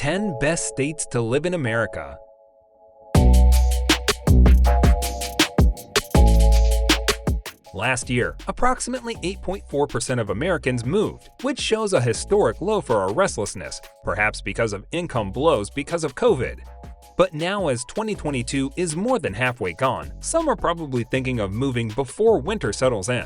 10 Best States to Live in America. Last year, approximately 8.4% of Americans moved, which shows a historic low for our restlessness, perhaps because of income blows because of COVID. But now, as 2022 is more than halfway gone, some are probably thinking of moving before winter settles in.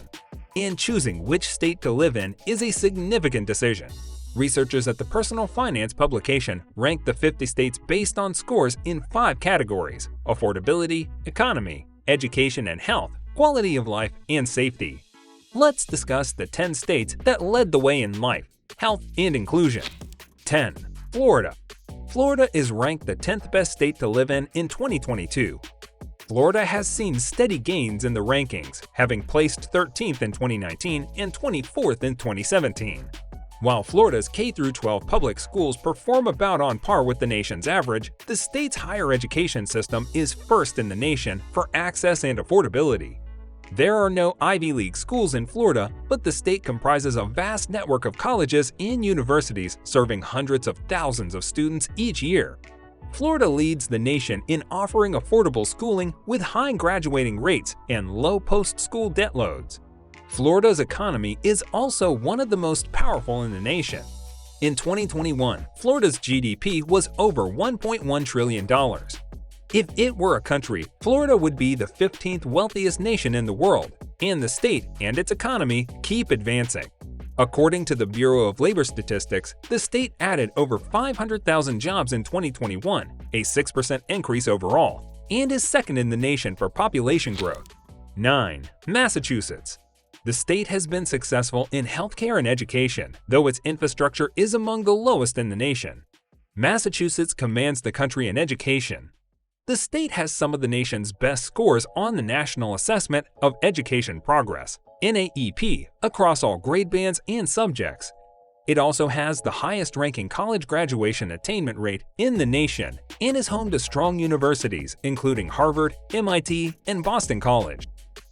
And choosing which state to live in is a significant decision. Researchers at the personal finance publication ranked the 50 states based on scores in 5 categories: affordability, economy, education and health, quality of life, and safety. Let's discuss the 10 states that led the way in life, health, and inclusion. 10. Florida. Florida is ranked the 10th best state to live in 2022. Florida has seen steady gains in the rankings, having placed 13th in 2019 and 24th in 2017. While Florida's K-12 public schools perform about on par with the nation's average, the state's higher education system is first in the nation for access and affordability. There are no Ivy League schools in Florida, but the state comprises a vast network of colleges and universities serving hundreds of thousands of students each year. Florida leads the nation in offering affordable schooling with high graduating rates and low post-school debt loads. Florida's economy is also one of the most powerful in the nation. In 2021, Florida's GDP was over $1.1 trillion. If it were a country, Florida would be the 15th wealthiest nation in the world, and the state and its economy keep advancing. According to the Bureau of Labor Statistics, the state added over 500,000 jobs in 2021, a 6% increase overall, and is second in the nation for population growth. 9. Massachusetts. The state has been successful in healthcare and education, though its infrastructure is among the lowest in the nation. Massachusetts commands the country in education. The state has some of the nation's best scores on the National Assessment of Education Progress, NAEP, across all grade bands and subjects. It also has the highest-ranking college graduation attainment rate in the nation and is home to strong universities including Harvard, MIT, and Boston College.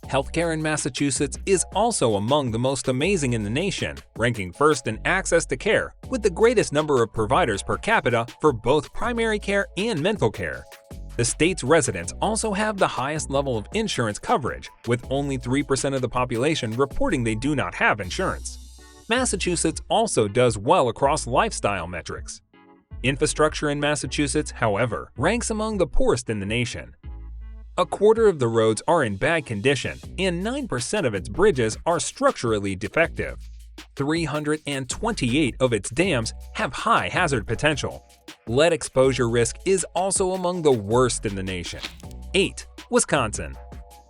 Healthcare in Massachusetts is also among the most amazing in the nation, ranking first in access to care, with the greatest number of providers per capita for both primary care and mental care. The state's residents also have the highest level of insurance coverage, with only 3% of the population reporting they do not have insurance. Massachusetts also does well across lifestyle metrics. Infrastructure in Massachusetts, however, ranks among the poorest in the nation. A quarter of the roads are in bad condition, and 9% of its bridges are structurally defective. 328 of its dams have high hazard potential. Lead exposure risk is also among the worst in the nation. 8. Wisconsin.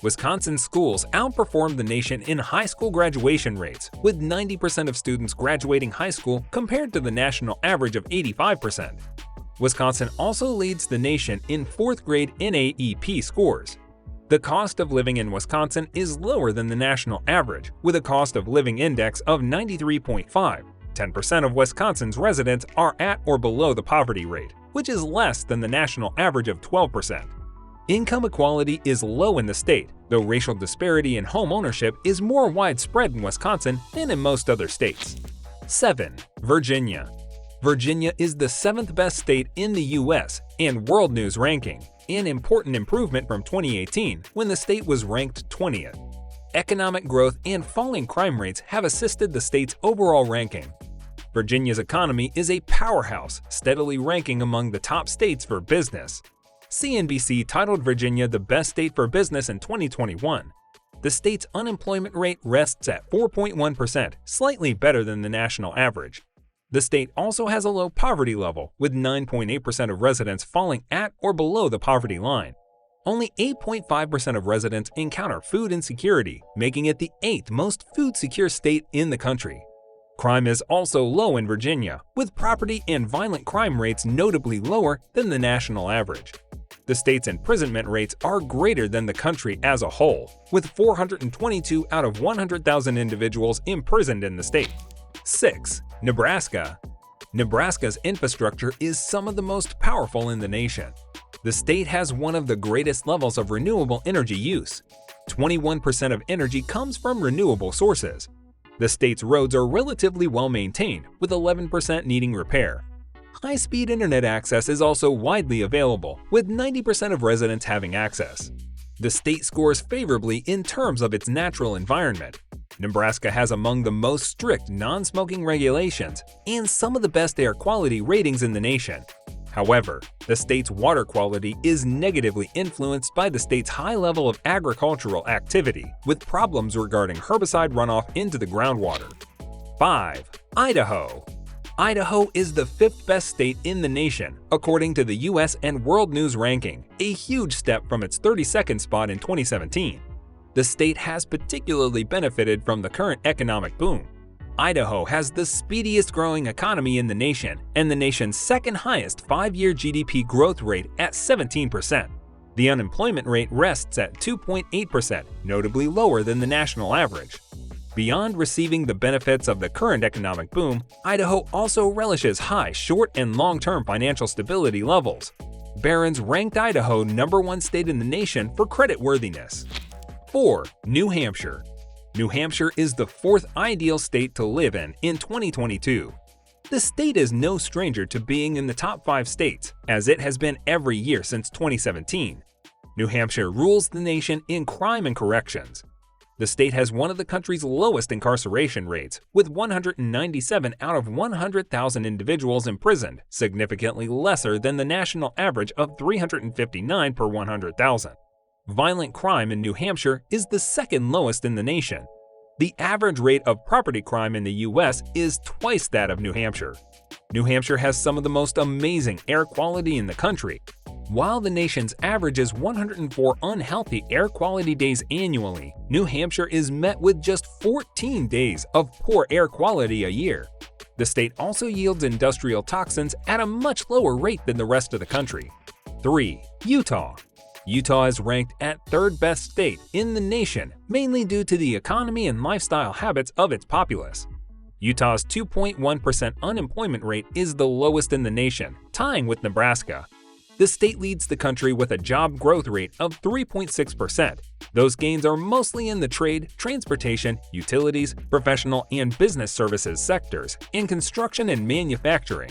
Wisconsin schools outperform the nation in high school graduation rates, with 90% of students graduating high school compared to the national average of 85%. Wisconsin also leads the nation in 4th grade NAEP scores. The cost of living in Wisconsin is lower than the national average, with a cost of living index of 93.5. 10% of Wisconsin's residents are at or below the poverty rate, which is less than the national average of 12%. Income equality is low in the state, though racial disparity in home ownership is more widespread in Wisconsin than in most other states. 7. Virginia. Virginia is the 7th best state in the U.S. and World News ranking, an important improvement from 2018 when the state was ranked 20th. Economic growth and falling crime rates have assisted the state's overall ranking. Virginia's economy is a powerhouse, steadily ranking among the top states for business. CNBC titled Virginia the best state for business in 2021. The state's unemployment rate rests at 4.1%, slightly better than the national average. The state also has a low poverty level, with 9.8% of residents falling at or below the poverty line. Only 8.5% of residents encounter food insecurity, making it the 8th most food-secure state in the country. Crime is also low in Virginia, with property and violent crime rates notably lower than the national average. The state's imprisonment rates are greater than the country as a whole, with 422 out of 100,000 individuals imprisoned in the state. 6. Nebraska. Nebraska's infrastructure is some of the most powerful in the nation. The state has one of the greatest levels of renewable energy use. 21% of energy comes from renewable sources. The state's roads are relatively well maintained, with 11% needing repair. High-speed internet access is also widely available, with 90% of residents having access. The state scores favorably in terms of its natural environment. Nebraska has among the most strict non-smoking regulations and some of the best air quality ratings in the nation. However, the state's water quality is negatively influenced by the state's high level of agricultural activity, with problems regarding herbicide runoff into the groundwater. 5. Idaho. Idaho is the 5th best state in the nation, according to the US and World News ranking, a huge step from its 32nd spot in 2017. The state has particularly benefited from the current economic boom. Idaho has the speediest growing economy in the nation and the nation's second highest 5-year GDP growth rate at 17%. The unemployment rate rests at 2.8%, notably lower than the national average. Beyond receiving the benefits of the current economic boom, Idaho also relishes high short and long-term financial stability levels. Barron's ranked Idaho #1 state in the nation for creditworthiness. 4. New Hampshire. New Hampshire is the 4th ideal state to live in 2022. The state is no stranger to being in the top 5 states, as it has been every year since 2017. New Hampshire rules the nation in crime and corrections. The state has one of the country's lowest incarceration rates, with 197 out of 100,000 individuals imprisoned, significantly lesser than the national average of 359 per 100,000. Violent crime in New Hampshire is the 2nd lowest in the nation. The average rate of property crime in the US is twice that of New Hampshire. New Hampshire has some of the most amazing air quality in the country. While the nation's average is 104 unhealthy air quality days annually, New Hampshire is met with just 14 days of poor air quality a year. The state also yields industrial toxins at a much lower rate than the rest of the country. 3. Utah. Utah is ranked at 3rd best state in the nation, mainly due to the economy and lifestyle habits of its populace. Utah's 2.1% unemployment rate is the lowest in the nation, tying with Nebraska. The state leads the country with a job growth rate of 3.6%. Those gains are mostly in the trade, transportation, utilities, professional and business services sectors, and construction and manufacturing.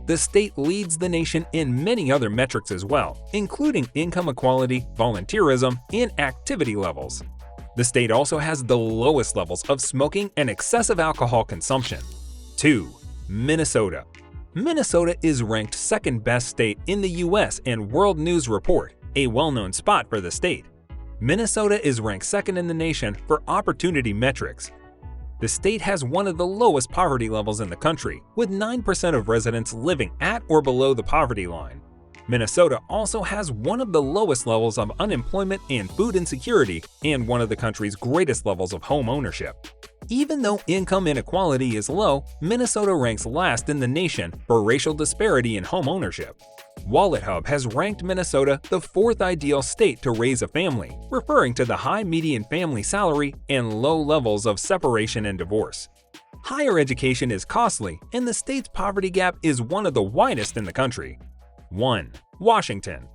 The state leads the nation in many other metrics as well, including income equality, volunteerism, and activity levels. The state also has the lowest levels of smoking and excessive alcohol consumption. 2. Minnesota. Minnesota is ranked 2nd best state in the US and World News report, a well-known spot for the state. Minnesota is ranked 2nd in the nation for opportunity metrics. The state has one of the lowest poverty levels in the country, with 9% of residents living at or below the poverty line. Minnesota also has one of the lowest levels of unemployment and food insecurity and one of the country's greatest levels of home ownership. Even though income inequality is low, Minnesota ranks last in the nation for racial disparity in home ownership. WalletHub has ranked Minnesota the 4th ideal state to raise a family, referring to the high median family salary and low levels of separation and divorce. Higher education is costly, and the state's poverty gap is one of the widest in the country. 1. Washington.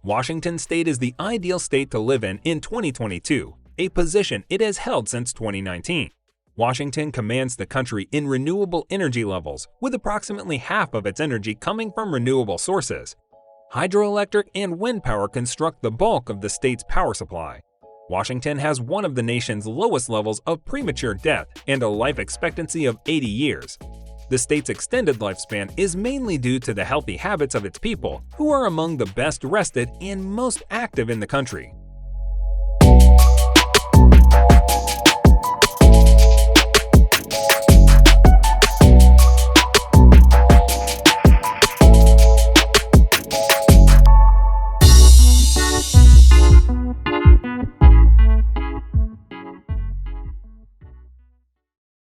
Washington State is the ideal state to live in 2022, a position it has held since 2019. Washington commands the country in renewable energy levels, with approximately half of its energy coming from renewable sources. Hydroelectric and wind power construct the bulk of the state's power supply. Washington has one of the nation's lowest levels of premature death and a life expectancy of 80 years. The state's extended lifespan is mainly due to the healthy habits of its people, who are among the best rested and most active in the country.